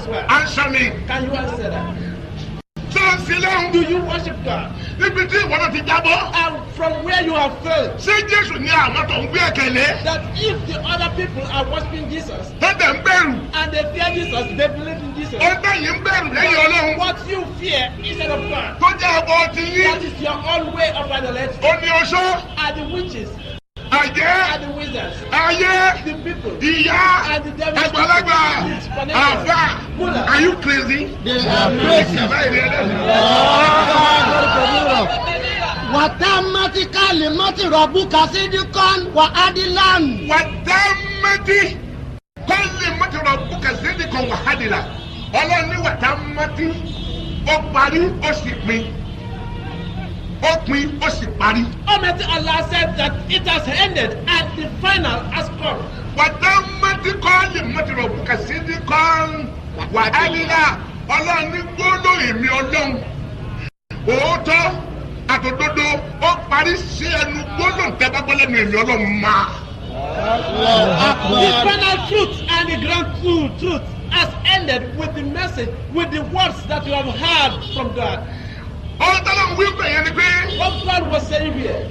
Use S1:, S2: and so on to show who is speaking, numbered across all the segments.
S1: as well.
S2: Answer me.
S1: Can you answer that?
S2: Do
S1: you worship God?
S2: And
S1: from where you have failed,
S2: that
S1: if the other people are worshiping Jesus and they fear Jesus, they believe in Jesus. What you fear instead of God, that is your own way of idolatry. Are the witches, are the wizards, the people, and the devil.
S2: Are you crazy?
S3: They are crazy. Automatically, Mati Rabuka Sidikon wa Adilan.
S2: Watamati Kali Mati Rabuka Sidikon wa Hadila. Oloni Watamati Okpari Osipin. Okpin Osipari.
S1: Almighty Allah said that it has ended and the final has come.
S2: Watamati Kali Mati Rabuka Sidikon wa Hadila. Oloni Godo Emi Olong. Oto Atododo Okpari si enu Godo Tebabole Emi Olong ma.
S1: The final truth and the grand truth has ended with the message, with the words that you have heard from God. What God was saying here.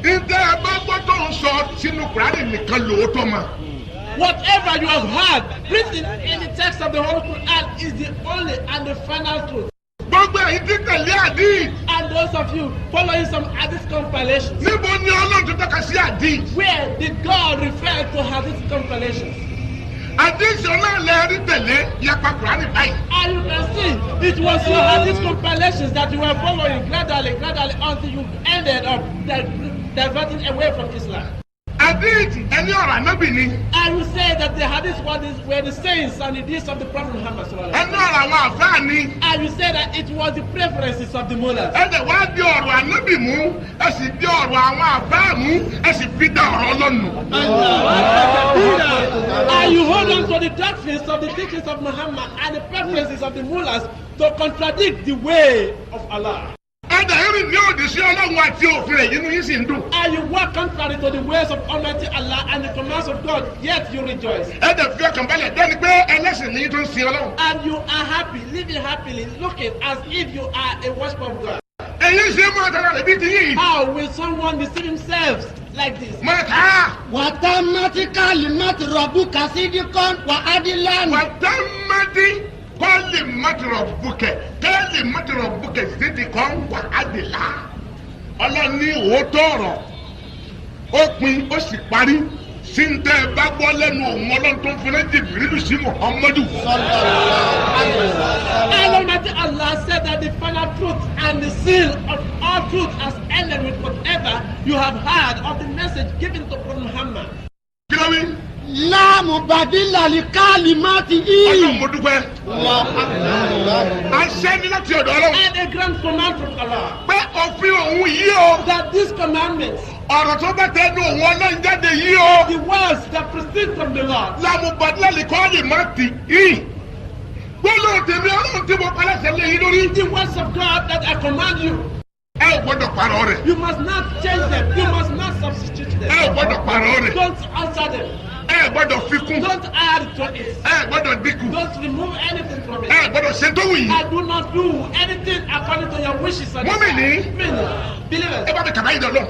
S1: Whatever you have heard written in the text of the Holy Quran is the only and the final truth. And those of you following some hadith compilations, where did God refer to hadith compilations? And you can see it was your hadith compilations that you were following gradually until you ended up diverting away from Islam. I will say that the hadith were the sayings and the deeds of the Prophet Muhammad. I will say that it was the preferences of the mullahs. And you hold on to the doctrines of the teachings of Muhammad and the preferences of the mullahs to contradict the way of Allah. And you walk contrary to the ways of Almighty Allah and the commands of God, yet you rejoice. And you are happy, living happily, looking as if you are a worshiper of God. How will someone deceive himself like this?
S3: Automatically, Mati Rabuka Sidikon wa Adilan.
S2: Kọ́lì mọ́tòrò bùkẹ́ sídìí kan wà ádìlá. Ọlọ́ni òótọ́ ọ̀rọ̀ ó pin ó sì parí sí ń tẹ́ ẹ bá gbọ́ lẹ́nu òun ọlọ́run tó ń fún ẹ́ Jibrilu sí Muhammadu.
S1: Almighty Allah said that the final truth and the seal of all truth has ended with whatever you have heard of the message given to Prophet Muhammad.
S2: Kí ló wí?
S3: Láàmú Badila li Kalimati
S2: Ọlọ́run mo dúpẹ́. Àṣẹ ní láti ọ̀dọ̀ Ọlọ́run.
S1: And a grand command from Allah.
S2: Pé òfin òun yìí o.
S1: That these commandments.
S2: Ọ̀rọ̀ tó bá tẹnu òun Ọlọ́run jáde yìí o.
S1: The words that proceed from the Lord.
S2: Láàmú Badila li Kalimati yìí. Gbọ́dọ̀ tèmi Ọlọ́run tí mo palẹ̀ sẹ́lẹ̀ yìí lórí.
S1: The words of God that I command you.
S2: Ẹ ò gbọ́dọ̀ pààrọ̀ rẹ̀.
S1: You must not change them. You must not substitute them.
S2: Ẹ ò gbọ́dọ̀ pààrọ̀ rẹ̀.
S1: Don't alter them.
S2: Ẹ gbọ́dọ̀ fi kún.
S1: Don't add to it.
S2: Ẹ gbọ́dọ̀ dínkù.
S1: Don't remove anything from it.
S2: Ẹ gbọ́dọ̀ ṣe tó wù yín.
S1: I do not do anything according to your wishes.
S2: Mọ́mí ní.
S1: Believers.
S2: Ẹ bá mi kàbá yìí dọ̀lọ́.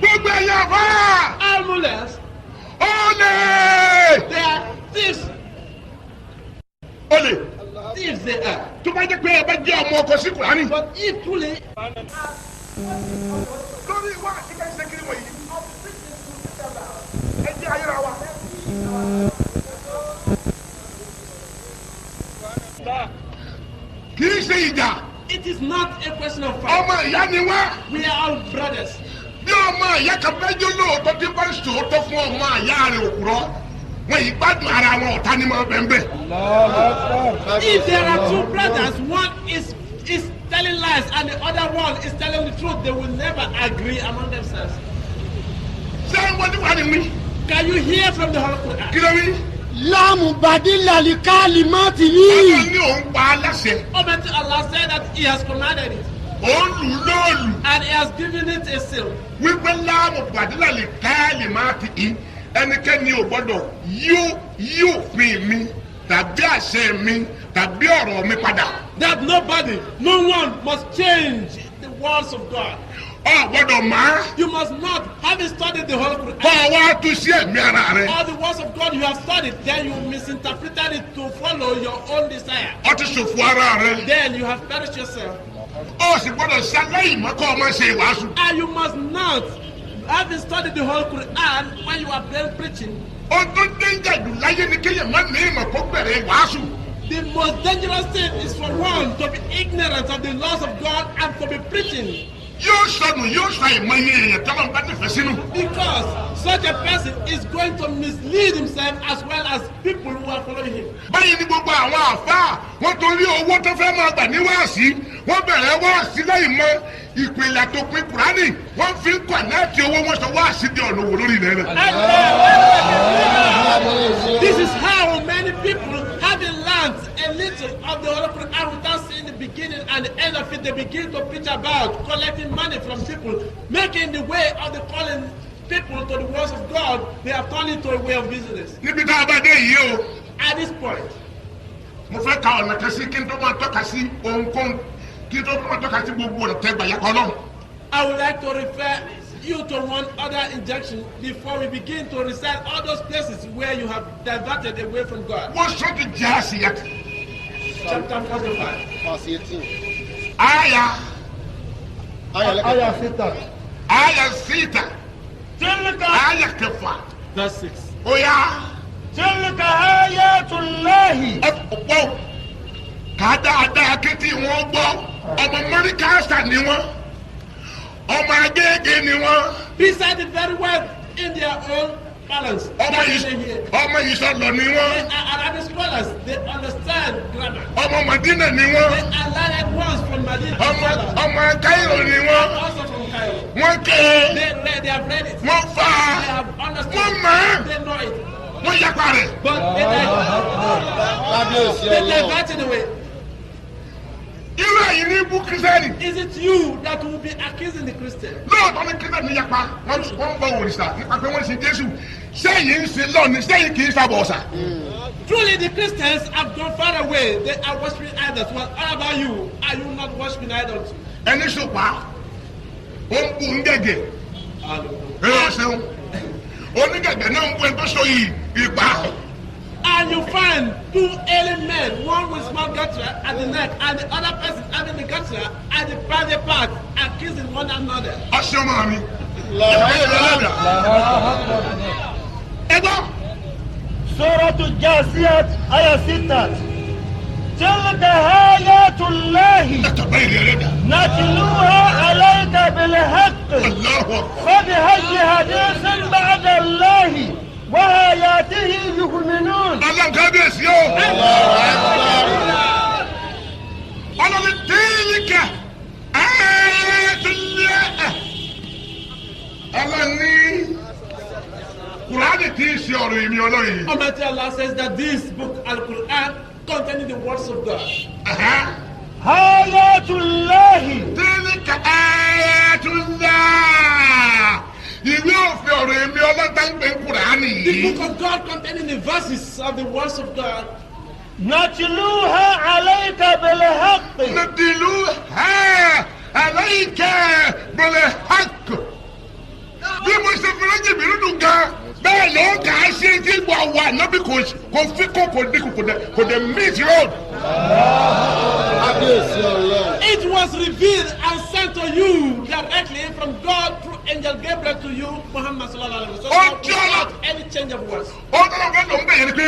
S2: Gbogbo ẹ̀yà fà.
S1: All mullahs.
S2: Olè.
S1: They are thieves.
S2: Olè.
S1: Thieves they are.
S2: Tó bá jẹ́ pé ẹ bá jẹ́ ọmọ ọkọ sí Kùránì.
S1: But if truly.
S2: Lórí ìwà àti bẹ́ẹ̀ ṣe kiri wọ̀nyí. Ẹ jẹ́ ayéra wa. Kì í ṣe ìjà.
S1: It is not a question of fight.
S2: Ọmọ ìyá ni wá.
S1: We are all brothers.
S2: Bí ọmọ ìyá kan bẹ́ẹ̀ jẹ́ lóòótọ́ tí bá ń sòótọ́ fún ọmọ ìyá rẹ̀ òkúrọ́. Wọ́n yìí gbádùn ara wọn ọ̀tá ni mo bẹ̀ ń bẹ̀.
S1: If there are two brothers, one is telling lies and the other one is telling the truth, they will never agree among themselves.
S2: Ṣé wọ́n ní wàá ní wí?
S1: Can you hear from the Holy Quran?
S2: Kí ló wí?
S3: Láàmú Badila li Kalimati
S2: Ọlọ́run ní òun pa á láṣẹ.
S1: Almighty Allah said that He has commanded it.
S2: Òun lù lóòlù.
S1: And He has given it a seal.
S2: Wípé láàmú Badila li Kalimati yìí. ẹnikẹ́ni ò gbọ́dọ̀ yí òfin mi tàbí àṣẹ mi tàbí ọ̀rọ̀ mi padà.
S1: That nobody, no one must change the words of God.
S2: Ọ gbọ́dọ̀ máa.
S1: You must not, having studied the whole Quran,
S2: Kọ́ wá tún sí ẹ̀mí ara rẹ.
S1: all the words of God you have studied, then you misinterpreted it to follow your own desire.
S2: Ọ ti ṣòfò ara rẹ.
S1: Then you have perished yourself.
S2: Ó sì gbọ́dọ̀ ṣaláì mọ́ kọ́ ọmọ ṣe ìwàásù.
S1: And you must not, having studied the whole Quran, when you are then preaching,
S2: Ó tó dénjà jù láyé ni kéèyàn má ní ìmọ̀ kó bẹ̀rẹ̀ ìwàásù.
S1: the most dangerous thing is for one to be ignorant of the laws of God and to be preaching.
S2: Yóò sọnù yóò sọ ìmọ̀ iye èèyàn tọ́lọ́ ń bá nífẹ̀ẹ́ sínú.
S1: Because such a person is going to mislead himself as well as people who are following him.
S2: Báyìí ni gbogbo àwọn àfáà wọ́n torí owó tó fẹ́ máa gbà ní wáàsí wọ́n bẹ̀rẹ̀ wáàsí lẹ́yìn mọ́ ìpìlẹ̀ tó pin Kùránì wọ́n fi ń kọ̀nẹ́ẹ̀tì owó wọn sọ wáàsí di ọ̀nà òwò lórí ilẹ̀ rẹ̀.
S1: This is how many people having learned a little of the Holy Quran without seeing the beginning and the end of it, they begin to preach about collecting money from people, making the way of the calling people to the words of God, they have turned it to a way of business.
S2: Níbi tá a bá dé yìí o,
S1: At this point,
S2: mo fẹ́ ka ọ̀nà kan sí kí n tó máa tọ́ka sí ohunkóhun kí n tó máa tọ́ka sí gbogbo ọ̀nà tẹ́gbà yàtọ̀ náà.
S1: I would like to refer you to one other injection before we begin to recite all those places where you have diverted away from God.
S2: Wọ́n sọ ti jẹ́ àṣìyàtì.
S1: Chapter 45.
S3: verse 18.
S2: Aya
S3: sita.
S2: aya síta
S4: تلك
S2: aya kẹfà.
S1: Verse 6.
S2: Ó yá
S4: تلك آيات الله
S2: ẹ gbọ́ ká dáadáa kétí wọn gbọ́ ọmọ mọ́ríkàsà ni wọ́n ọmọ agége ni wọ́n
S1: Recite it very well in their own balance.
S2: ọmọ yìí sọ̀lọ̀ ni
S1: They
S2: wọ́n
S1: are Arabic scholars. They understand grammar.
S2: ọmọ Màdínà ni
S1: They
S2: wọ́n
S1: are learned ones from Madinah.
S2: ọmọ Káírò ni wọ́n
S1: Also from Cairo.
S2: wọ́n ké
S1: They have read it.
S2: wọ́n fà
S1: They
S2: á
S1: have understood.
S2: wọ́n mọ̀ ẹ́
S1: They know it.
S2: wọ́n yapa rẹ̀.
S1: But they
S3: Kábíyèsí
S1: divert it away.
S2: irú ẹ̀yin ní ibú kírísítẹ́nì
S1: Is it you that will be accusing the Christian?
S2: lóòótọ́ ní kírísítẹ́nì yapa wọ́n ń bọ òrìṣà nípa pé wọ́n ń sin Jésù sẹ́yìn ń sin lọ́ọ̀ni sẹ́yìn kì í sábọ̀ ọ̀sà.
S1: Truly, the Christians have gone far away. They are worshiping idols. Well, how about you? Are you not worshiping idols?
S2: ẹni ṣùpá ó ń bu ń gẹ̀gẹ̀ ẹ ó ṣeun onígẹ̀gẹ̀ náà ń bu ẹni tó so yìí ìpá.
S1: And you find two alien men, one with small gutter at the neck, and the other person having the gutter at the private part, accusing one another.
S2: ọṣẹ ọmọ mi ẹ gbọ́
S4: سورة الجاثيات آية 6 تلك آيات الله
S2: ẹ̀tọ́ bẹ́ẹ̀ ni ẹlẹ́dà
S4: نتلوها عليك بالحق
S2: aláwọ̀
S4: فبأي حديث بعد الله وآياته يؤمنون
S2: ọlọ́nkábíyèsí o ọlọ́ni tíìlìkà ẹ̀ẹ́dúnlẹ̀ ọlọ́ni Kùránì tí í ṣe ọ̀rọ̀ èmi ọlọ́yin.
S1: Almighty Allah says that this book, Al-Quran, containing the words of God,
S4: آيات الله
S2: tíìlìkà ẹ̀ẹ́dúnlẹ̀ ìwé òfin ọ̀rọ̀ èmi ọlọ́ta ń pè Kùránì
S1: the
S2: yìí.
S1: book of God containing the verses of the words of God,
S4: نتلوها عليك بالحق
S2: ندلوها عليك بالحق bí mo ṣe fi rẹ́jì mi nínú gan bẹ́ẹ̀ ló ń kà á ṣe tí gbọ́ wà nábì kò fi kó kò dínkù kò dé meet road.
S3: Kábíyèsí Ọlọ́run.
S1: it was revealed and sent to you directly from God through Angel Gabriel to you, Muhammad sallallahu alaihi wasallam, without any change of words.
S2: ó tọ́lọ́ fẹ́ ló ń bẹ̀yẹ̀ ni pé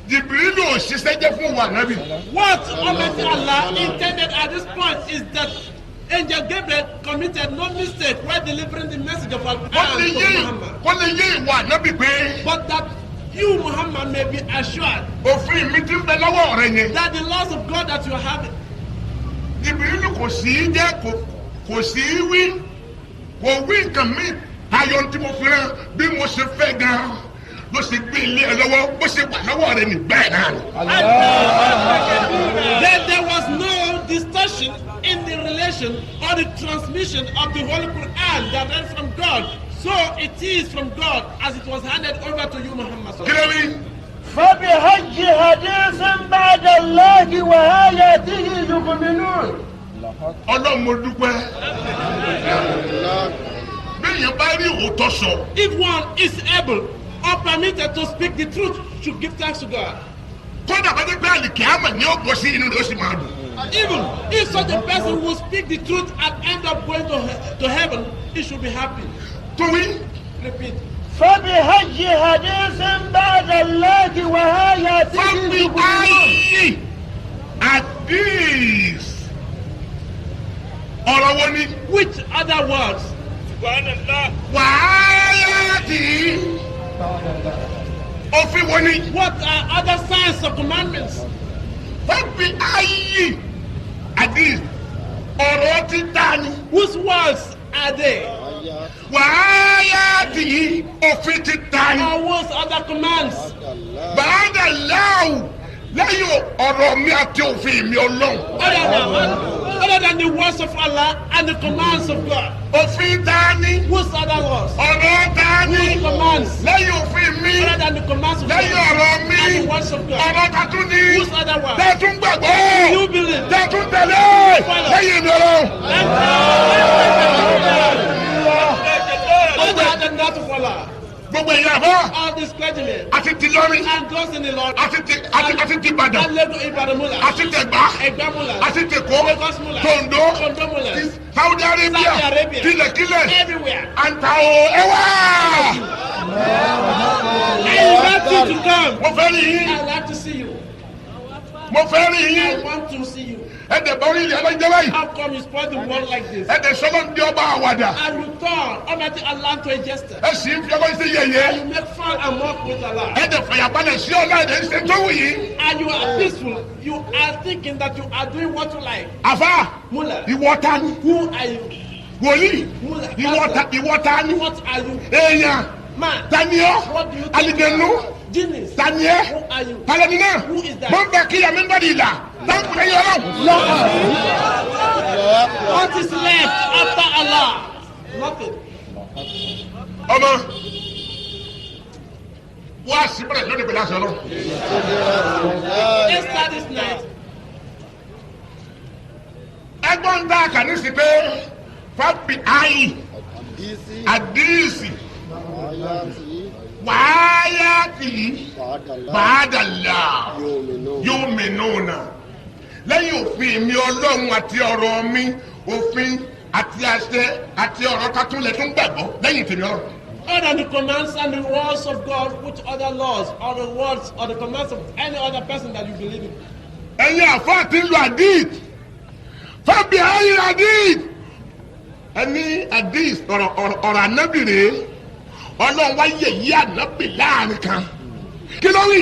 S2: Jìbìrìlù ò ṣiṣẹ́ jẹ́ fún wa nábì.
S1: What Almighty Allah intended at this point is that Angel Gabriel committed no mistake while delivering the message of Al-Quran to Muhammad.
S2: kó lè yé ìwà nábì pé
S1: But that you, Muhammad, may be assured
S2: òfin mi ti ń bẹ lọ́wọ́ rẹ yẹn.
S1: that the laws of God that you are having,
S2: Jìbìrìlù kò sí í jẹ́ kò sí í wí kò wí nǹkan mi ayọ̀ tí mo fi rán bí mo ṣe fẹ́ gan-an ló ṣe gbé ilé ẹ lọ́wọ́ bó ṣe wà lọ́wọ́ rẹ ní bẹ́ẹ̀ náà ni.
S1: that there was no distortion in the relation or the transmission of the Holy Quran direct from God, So it is from God as it was handed over to you, Muhammad.
S2: kí ló wí.
S4: فبأي حديث بعد الله وآياته يؤمنون.
S2: ọlọ́run mo dúpẹ́. bẹ́ẹ̀yàn bá rí òótọ́ sọ.
S1: If one is able or permitted to speak the truth, should give thanks to God.
S2: kódà bá dé pé àlìkè àmọ̀ ni ó bọ́ sí inú rẹ̀ ó sì máa dùn.
S1: Even if such a person will speak the truth and end up going to heaven, he should be happy.
S2: torí
S1: Repeat.
S4: فبأي حديث بعد الله وآياته
S2: fábí
S4: يؤمنون.
S2: ayé àdìs ọ̀rọ̀ wo ni.
S1: Which other words?
S2: wàhálà tì í òfin wo ni.
S1: What are other signs of commandments?
S2: fábí ayé àdìs ọ̀rọ̀ ti ta ni.
S1: Whose words are they?
S2: wàhálà tì í òfin ti ta ni.
S1: Or whose other commands?
S2: bàádà láwù lẹ́yìn ọ̀rọ̀ mi àti òfin mi ọlọ́run.
S1: Other than the words of Allah and the commands of God.
S2: òfin ta ni.
S1: Whose other words?
S2: ọ̀rọ̀ ta ni.
S1: Whose commands?
S2: lẹ́yìn òfin mi.
S1: Other than the commands of God
S2: lẹ́yìn ọ̀rọ̀ mi.
S1: and the words of God.
S2: ọ̀rọ̀ tatún ni.
S1: Whose other words?
S2: tẹ̀tún gbàgbọ́.
S1: You believe.
S2: tẹ̀tún tẹ̀lé. lẹ́yìn mi ọlọ́run.
S1: Other than that of Allah.
S2: gbogbo èèyàn àbọ̀.
S1: All these clergymen
S2: àti ti lọ́rin.
S1: and those in the Lord.
S2: àti ti Ìbàdàn.
S1: And Lagos Ibadan
S2: àti tẹ̀gbá.
S1: Egbamula.
S2: àti tẹ̀kọ́.
S1: Lagos Mula.
S2: Tondo.
S1: Tondo Mula.
S2: Saudi Arabia.
S1: Saudi Arabia.
S2: tilẹ̀kílẹ̀.
S1: Everywhere.
S2: àǹtà o ẹ wá.
S1: I invite you to come.
S2: mo fẹ́ rí yín.
S1: I'd like to see you.
S2: mo fẹ́ rí
S1: I
S2: yín.
S1: want to see you.
S2: ẹ̀dẹ̀ bá orí ilẹ̀ alájẹ́ báyìí.
S1: How come you spoil the world like this?
S2: ẹ̀dẹ̀ sọ́lọ́ ń di ọba àwàdà.
S1: And you turn Almighty Allah to a jester.
S2: ẹ sì ń fi ọkọ sí yẹ̀yẹ́.
S1: And you make fun and mock with Allah.
S2: ẹ̀dẹ̀ fàyàbalẹ̀ sí ọ̀la ẹ̀dẹ̀ ń ṣe tó wù yìí.
S1: And you are peaceful. You are thinking that you are doing what you like.
S2: àfa
S1: Mullah,
S2: ìwọ ta ni.
S1: who are you?
S2: wòlíì
S1: Mullah,
S2: ìwọ ta ni.
S1: what are you?
S2: èèyàn
S1: Man,
S2: tani ọ́
S1: what do you think?
S2: alìjẹnu
S1: Genius.
S2: tani ẹ́
S1: Who are you?
S2: talẹ́ni náà
S1: Who is that?
S2: mo ń bẹ kí yàmi ń bẹ di ìlà táwọn kùnà yọ
S1: What is left after Allah? Nothing.
S2: ọmọ wá sí bẹ̀rẹ̀ lónìí pẹ̀lú aṣọ lọ.
S1: Let's start this night.
S2: ẹgbọ́n ń dá àkànní sí pé fábì áyì àdìsí wàáyà tì í bàádàlà yóò mìíràn náà lẹ́yìn òfin mi ọlọ́run àti ọ̀rọ̀ mi òfin àti àṣẹ àti ọ̀rọ̀ katúlẹ̀ tó ń gbàgbọ́ lẹ́yìn tèmi ọlọ́run.
S1: Other than the commands and the words of God, which other laws or the words or the commands of any other person that you believe in?
S2: ẹ̀yin àfáà ti ń lo àdìs fábì áyì àdìs ẹni àdìs ọ̀rọ̀ ànábì rèé ọlọ́run wá yẹ̀yí ànábì láàrin kan kí ló wí.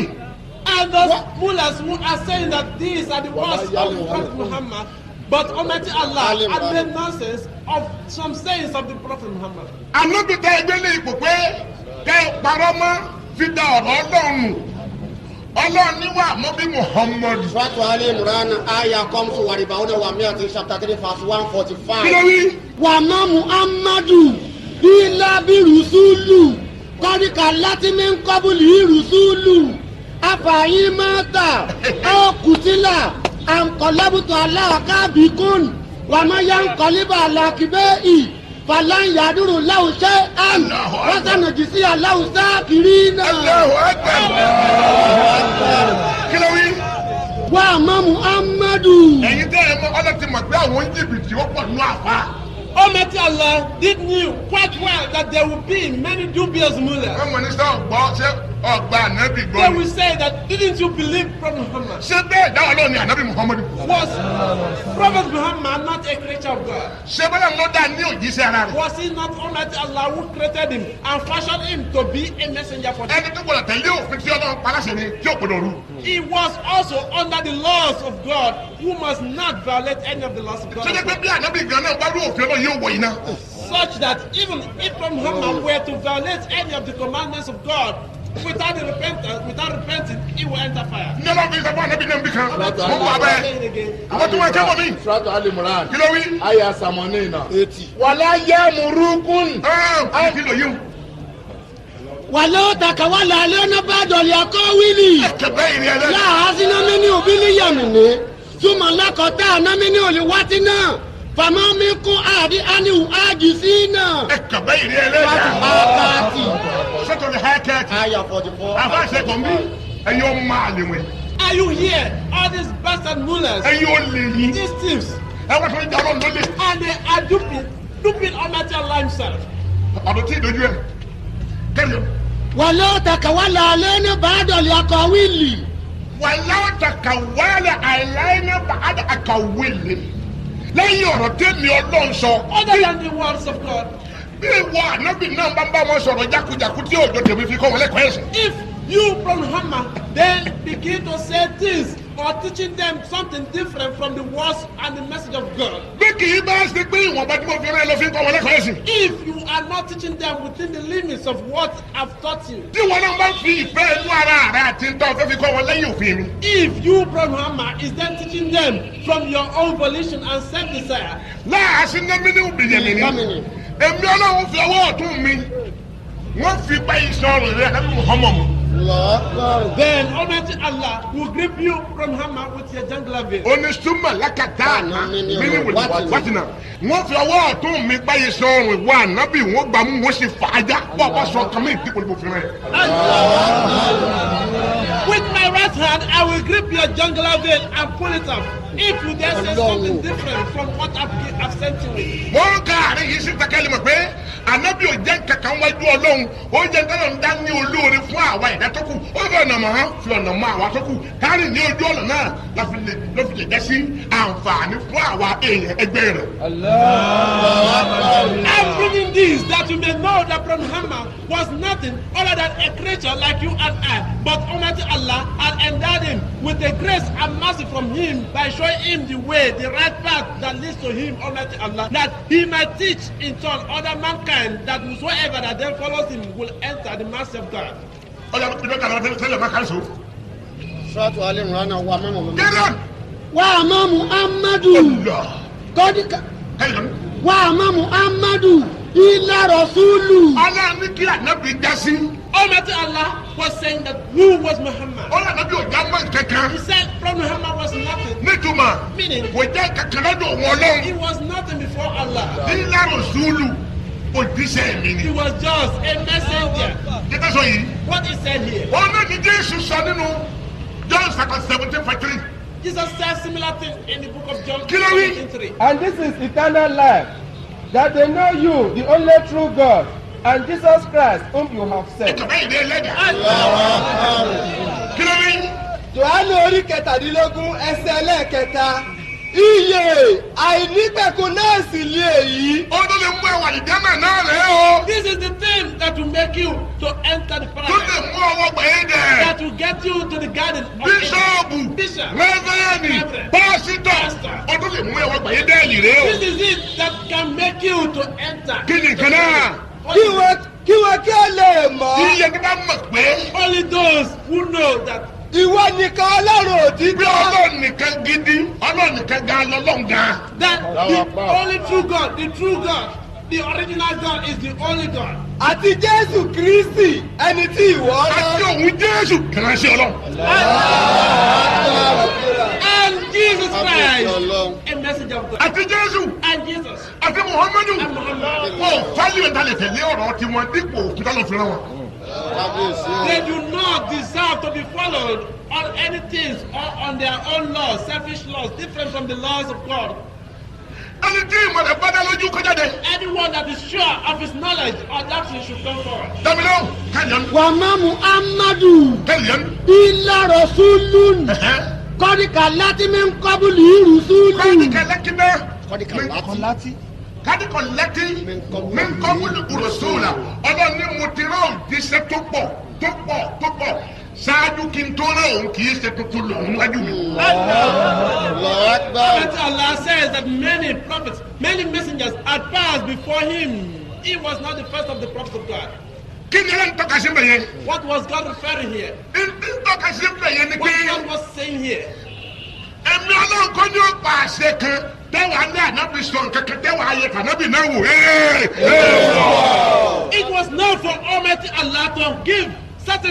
S1: And those mullahs who are saying that these are the words of the Prophet Muhammad, but Almighty Allah had made nonsense of some sayings of the Prophet Muhammad.
S2: ànábì tẹ ẹgbẹ́ lé ipò pé kẹ́ parọ́ mọ́ fi da ọ̀rọ̀ ọlọ́run ọlọ́run níwà mọ́bí Muhammad.
S3: Suratu Ali Imran aya comes to Waribauna wa Miati chapter 3 verse 145.
S2: kí ló wí.
S3: Wa ma Muhammadu illa bi rusulu kọ́ríkà láti mi ń kọ́bùlì rusulu afahimata ọkùtìlà àǹkọ̀lábùtò aláàkábìkún wàmáyáǹkọ̀líbà làkìbẹ́ì fàlàǹyàdúró láwùjẹ́ àn wọ́sànà jìsí aláwùsá kiri náà.
S2: Allahu Akbar. kí ló wí.
S3: Wa ma Muhammadu.
S2: ẹ̀yin tẹ́ ẹ mọ̀ ọlọ́tí mọ̀ pé àwọn jìbìtì ó pọ̀ nínú àfa.
S1: Almighty Allah did knew quite well that there would be many dubious mullahs.
S2: wọ́n mọ̀ ní sọ ọ̀gbọ́ ṣé ọgbà ànábì gbọ́
S1: They
S2: ni.
S1: will say that, didn't you believe Prophet Muhammad?
S2: ṣé bẹ́ẹ̀ dáwọ́ lọ́wọ́ ni ànábì Muhammad.
S1: Was Prophet Muhammad not a creature of God?
S2: ṣé bẹ́ẹ̀ ló dá ní òjíṣẹ́ ara rẹ̀.
S1: Was he not Almighty Allah who created him and fashioned him to be a messenger for them?
S2: ẹni tó gbọdọ̀ tẹ̀lé òfin tí ọlọ́run paláṣẹ ni tí ò gbọdọ̀ rú.
S1: He was also under the laws of God who must not violate any of the laws of God.
S2: ṣé jẹ́ pé bí ànábì gan náà bá rú òfin ọlọ́run yóò wọ̀ iná.
S1: Such that even if Muhammad were to violate any of the commandments of God, without the repentance, without repenting, he will enter fire.
S2: Nyɔlɔ fi sɛ fɔ anabi nɛm bi kan. Mo wɔ abɛ. Àwọn tó wà kẹ́ mọ̀ mi.
S5: Suratu Al-Imran.
S2: Kí ló wí?
S5: Aya samani na.
S3: 80.
S5: Wala ya'murukun.
S2: Aa kí ló yíw.
S3: ولو تكول علينا بعض الأقاويل
S2: Kẹ̀bẹ́ ìrìn ẹlẹ́dẹ̀.
S3: لا أزنا مني باليمين ثم لقطعنا منه الوتنا فما منكم أحد عنه عاجزين.
S2: Kẹ̀bẹ́ ìrìn ẹlẹ́dẹ̀.
S3: Akati.
S2: Sọ́tò ní hẹ́kẹ́tì.
S3: Aya 44.
S2: Àbá ṣe kàn bí. Ẹyin ó máa lè wẹ̀.
S1: Are you here? All these bastard mullahs,
S2: Ẹyin ó lè yín.
S1: these thieves,
S2: Ẹ wá sọ ìjà ọlọ́run lólè.
S1: and they are duping Almighty Allah himself.
S2: Ọ̀dọ̀ tí ìdojú ẹ̀. Kẹ́lẹ́.
S3: ولو تكول علينا بعض الأقاويل
S2: Wàlá takawala àìláyé bàdà àkàwélé. Lẹ́yìn ọ̀rọ̀ tẹ́mi ọlọ́run sọ.
S1: Other than the words of God.
S2: Bí ìwọ ànábì náà bá ń bá wọn sọ̀rọ̀ jákujàku tí òjò tèmi fi kọ́ wọn lẹ́kọ̀ọ́ ẹ̀sìn.
S1: If you, Brother Muhammad, then begin to say things or teaching them something different from the words and the message of God.
S2: Bí kì í bá ṣe pé ìwọ̀nba tí mo fi rán ẹ lọ fi kọ́ wọn lẹ́kọ̀ọ́ ẹ̀sìn.
S1: If you are not teaching them within the limits of what I've taught you.
S2: Tí wọn náà bá fi ìfẹ́ inú ara rẹ àti ntọ́ fẹ́ fi kọ́ wọn lẹ́yìn òfin mi.
S1: If you, Brother Muhammad, is then teaching them from your own volition and self-desire.
S2: Láàásì námi ní òbíyẹ̀mí ni. Èmi ọlọ́run fi ọwọ́ ọ̀tún mi. Wọ́n fi gbá iṣan ọ̀rùn rẹ̀ ẹ̀mí Muhammad.
S1: Then Almighty Allah will grip you from hammer with your jungle veil.
S2: Onísúmọ̀ lákàtà mini wàtìnà. Wọ́n fi ọwọ́ ọ̀tún mi gbá iṣan ọ̀rùn ìwọ ànábì wọ́n gbà mú wọ́n sì fà á já. Wọ́n bá sọ kàmí ìdíkò ní mo fi rẹ̀.
S1: With my right hand, I will grip your jungle veil and pull it off. If you dare say something different from what I've sent you with.
S2: Wọ́n ká àárín yìí sí takẹ́lì mọ̀ pé ànábì ò jẹ́ kankan wájú ọlọ́run ó jẹ́ kọ́lọ́ ń dá ní olóore fún àwa ìdá tó kù ó fi ọ̀nà mọ̀ hàn fi ọ̀nà mọ̀ àwa tó kù kárìn ní ojú ọ̀nà náà ló fi lè jẹ́ sí àǹfààní fún àwa èèyàn ẹgbẹ́ rẹ̀.
S1: I'm bringing this that you may know that Brother Muhammad was nothing other than a creature like you and I, but Almighty Allah had endowed him with the grace and mercy from him by showing him the way, the right path that leads to him, Almighty Allah, that he might teach in turn other mankind that whosoever that then follows him will enter the mercy of God.
S2: Ọ̀yà ìjọ kàlọ́ tẹ́lẹ̀ máa kárí so.
S3: Suratu Al-Imran wa mamu.
S2: Kẹ́rẹ́.
S3: Wa ma Muhammadu. Kọ́díkà.
S2: Kẹ́rẹ́.
S3: Wa ma Muhammadu. Illa Rasulu.
S2: Ọlọ́run ní kí ànábì já sí.
S1: Almighty Allah was saying that who was Muhammad?
S2: Ọlọ́run ànábì ò já mọ́ kankan.
S1: He said Brother Muhammad was nothing.
S2: Nítumọ̀
S1: Meaning,
S2: kò jẹ́ kankan lọ́dọ̀ wọn lọ́run.
S1: he was nothing before Allah.
S2: Illa Rasulu òjíṣẹ́ mi
S1: He
S2: ni.
S1: was just a messenger.
S2: Jẹ́tẹ́ sọ yìí.
S1: What he said here.
S2: Wọ́n náà ní Jésù sọ nínú John 17:3.
S1: Jesus said similar thing in the book of John
S2: Kí ló wí?
S1: 17:3.
S4: And this is eternal life, that they know you, the only true God, and Jesus Christ, whom you have sent.
S2: Ìkàbẹ́ ìdí ẹlẹ́dà. Kí ló wí?
S6: Jòhánù orí kẹtàdínlógún ẹsẹ̀ ẹlẹ́ẹ̀kẹta iye àìnípẹ̀kun náà sì lé èyí.
S2: Ó tó lè mú ẹwà ìdáná náà rẹ̀ o.
S1: This is the thing that will make you to enter the
S2: Tó lè
S1: paradise.
S2: mú ọwọ́ gbẹ̀yẹ́ dẹ̀.
S1: That will get you to the garden of
S2: Bíṣọ́ọ̀bù,
S1: Bishop.
S2: rẹ́fẹ́rẹ́nì,
S1: Reverend.
S2: pásítọ̀.
S1: Pastor.
S2: Ó tó lè mú ẹwọ́ gbẹ̀yẹ́ dẹ̀ yìí rẹ̀ o.
S1: This is it that can make you to enter.
S2: Kí ni nǹkan náà?
S1: What is it?
S6: Kí wọ́n kí ó lè mọ̀.
S2: Iye tó bá mọ̀ pé
S1: Only those who know that
S6: Ìwọ nìkan Ọlọ́run
S2: bí
S6: òtítọ́.
S2: Ọlọ́run nìkan gidi, Ọlọ́run nìkan gan lọ́lọ́run gan.
S1: that the only true God, the true God, the original God is the only God.
S6: Àti Jésù Kristi ẹni tí ìwọ
S2: Àti
S6: rán.
S2: òun Jésù kìránṣẹ́ Ọlọ́run.
S1: And Jesus Christ,
S3: Ọlọ́run.
S1: a message of God.
S2: Àti Jésù.
S1: And Jesus
S2: Àti Muhammadu.
S1: and Muhammad.
S2: Wọ́n fálíwẹ̀ ta lè tẹ̀lé ọ̀rọ̀ tiwọn dípò òkúta lọ fi rán wọn.
S1: They do not deserve to be followed on anything or on their own laws, selfish laws, different from the laws of God.
S2: Ẹni tí ìmọ̀lẹ̀ bá dá lójú kọjá dé.
S1: Anyone that is sure of his knowledge or doctrine should come forward.
S2: Dámilọ́ kẹ́lẹ́n
S3: Wa ma Muhammadu.
S2: kẹ́lẹ́n.
S3: Illa Rasulun. Kọ́díkà láti mi ń kọ́bùlì ìrùsùlù.
S2: Kọ́díkà lẹ́kìnná.
S3: Kọ́díkà láti.
S2: Kádìkọ̀ lẹ́kì mi ń kọ́ wúlò kúròsóòlà. Ọlọ́run ní mo ti rán òjíṣẹ́ tó pọ̀ tó pọ̀ tó pọ̀. Ṣáájú kí n tó rán òun kì í ṣe tuntun lòun wájú mi.
S3: Allahu Akbar.
S1: But Allah says that many prophets, many messengers had passed before him. He was not the first of the prophets of God.
S2: kí ni ẹlẹ́ni tọ́ka sí bẹ̀yẹn.
S1: What was God referring here?
S2: ní tọ́ka sí bẹ̀yẹn ni
S1: What
S2: pé
S1: God was saying here?
S2: ẹ̀mí ọlọ́run kọ́ ní ó pa àṣẹ kan tẹ́wàá ní ànábì sọ̀rọ̀ kankan tẹ́wàá ayé fànábì náà wò.
S1: It was not for Almighty Allah to give